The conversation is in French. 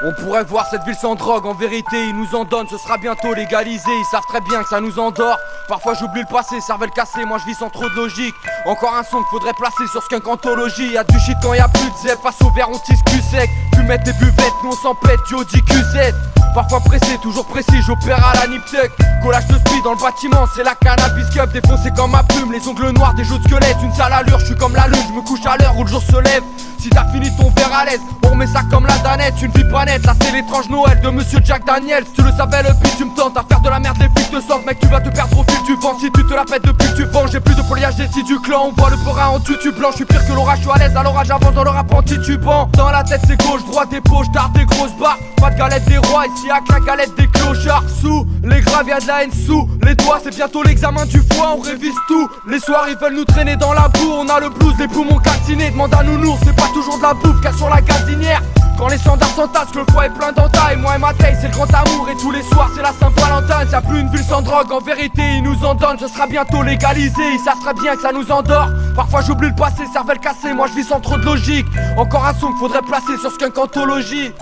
On pourrait voir cette ville sans drogue, en vérité ils nous en donnent, ce sera bientôt légalisé. Ils savent très bien que ça nous endort. Parfois j'oublie le passé, cervelle cassée, moi je vis sans trop de logique. Encore un son qu'il faudrait placer sur Skunk Anthology. Y'a du shit quand y'a plus de zèle, face au verre on tisse cul sec. Fumette des buvettes, nous on s'en pète, du Audi Q7. Parfois pressé, toujours précis, j'opère à la Niptec. Collage de speed dans le bâtiment, c'est la cannabis cup. Défoncé comme ma plume, les ongles noirs, des jeux de squelette. Une sale allure, je suis comme la lune, je me couche à l'heure où le jour se lève. Si t'as fini ton verre à l'aise, on remet ça comme la danette. Une vie pas nette, là c'est l'étrange Noël de Monsieur Jack Daniels. Si tu le savais le pire, tu me tentes à faire de la merde, les flics te sentent. Mec tu vas te perdre au fil du vent, si tu te la pètes depuis que tu vends. J'ai plus de foliage des si du clan, on voit le pora en tutu blanc. Je suis pire que l'orage, je suis à l'aise, à l'orage j'avance dans le rap en titubant. Dans la tête c'est gauche, droite des poches, tard des grosses barres. Pas de galette des rois, ici à la galette des clochards. Sous les graves y'a de la haine sous les doigts, c'est bientôt l'examen du foie, on révise tout. Les soirs ils veulent nous traîner dans la boue, on a le blues, les poumons calcinés. Demande à nounours, c'est pas toujours de la bouffe sur la gazinière. Quand les standards s'entassent, que le foie est plein d'entailles. Moi et ma taille, c'est le grand amour. Et tous les soirs, c'est la Saint-Valentin. Y'a plus une ville sans drogue, en vérité, ils nous en donnent. Ce sera bientôt légalisé, ils savent très bien que ça nous endort. Parfois j'oublie le passé, cervelle cassée, moi je vis sans trop de logique. Encore un son qu'il faudrait placer sur Skunk Anthology.